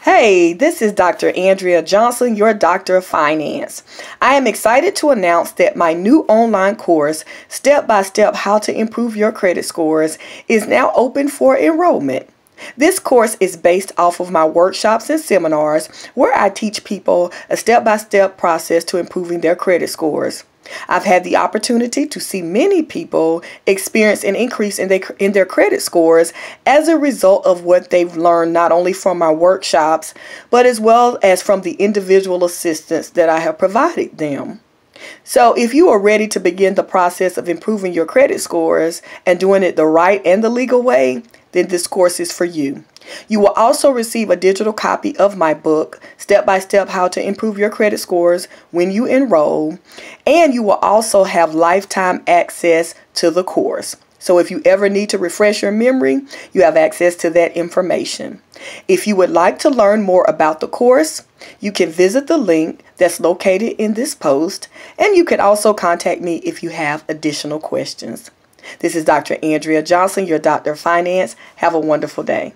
Hey, this is Dr. Andrea Johnson, your Doctor of Finance. I am excited to announce that my new online course, Step by Step How to Improve Your Credit Scores, is now open for enrollment. This course is based off of my workshops and seminars where I teach people a step-by-step process to improving their credit scores. I've had the opportunity to see many people experience an increase in their credit scores as a result of what they've learned not only from my workshops, but as well as from the individual assistance that I have provided them. So if you are ready to begin the process of improving your credit scores and doing it the right and the legal way, then this course is for you. You will also receive a digital copy of my book, Step by Step How to Improve Your Credit Scores, when you enroll, and you will also have lifetime access to the course. So if you ever need to refresh your memory, you have access to that information. If you would like to learn more about the course, you can visit the link that's located in this post, and you can also contact me if you have additional questions. This is Dr. Andrea Johnson, your Doctor of Finance. Have a wonderful day.